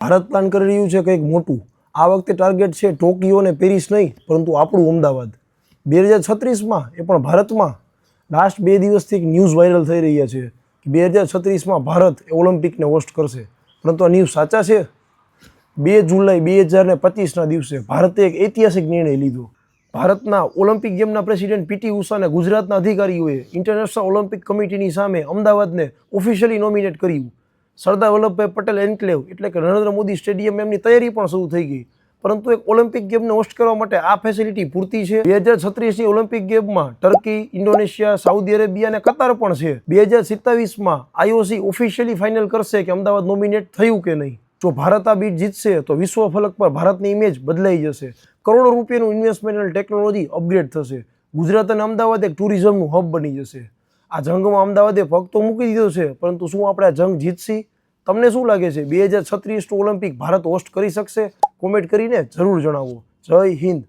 Bharat plan કરી રહ્યું છે કંઈક મોટું। આ વખતે ટાર્ગેટ છે ટોકિયો અને પેરિસ નહીં, પરંતુ આપણું અમદાવાદ 2036માં। એ પણ ભારતમાં। લાસ્ટ 2 દિવસથી એક ન્યૂઝ વાયરલ થઈ રહ્યા છે કે 2036માં ભારત ઓલિમ્પિકને હોસ્ટ કરશે, પરંતુ આ ન્યૂઝ સાચા છે? 2 જુલાઈ 2025ના દિવસે ભારતે એક ઐતિહાસિક નિર્ણય લીધો। ભારતના ઓલિમ્પિક ગેમના પ્રેસિડેન્ટ પીટી ઉષાને ગુજરાતના અધિકારીઓએ ઇન્ટરનેશનલ ઓલિમ્પિક કમિટીની સામે અમદાવાદને ઓફિશિયલી નોમિનેટ કર્યું। સરદાર વલ્લભભાઈ પટેલ એન્કલેવ એટલે કે નરેન્દ્ર મોદી સ્ટેડિયમ એમની તૈયારી પણ શરૂ થઈ ગઈ, પરંતુ એક ઓલિમ્પિક ગેમને હોસ્ટ કરવા માટે આ ફેસિલિટી પૂરતી છે? 2036ની ઓલિમ્પિક ગેમમાં ટર્કી, ઇન્ડોનેશિયા, સાઉદી અરેબિયા અને કતાર પણ છે। 2027માં આઈઓસી ઓફિશિયલી ફાઇનલ કરશે કે અમદાવાદ નોમિનેટ થયું કે નહીં। જો ભારત આ બીટ જીતશે તો વિશ્વ ફલક પર ભારતની ઇમેજ બદલાઈ જશે। કરોડો રૂપિયાનું ઇન્વેસ્ટમેન્ટ અને ટેકનોલોજી અપગ્રેડ થશે। ગુજરાત અને અમદાવાદ એક ટુરિઝમનું હબ બની જશે। આ જંગમાં અમદાવાદે પગ તો મૂકી દીધો છે, પરંતુ શું આપણે આ જંગ જીતશી? તમને શું લાગે છે 2036 ઓલિમ્પિક ભારત હોસ્ટ કરી શકશે? કોમેન્ટ કરીને જરૂર જણાવો। જય હિન્દ।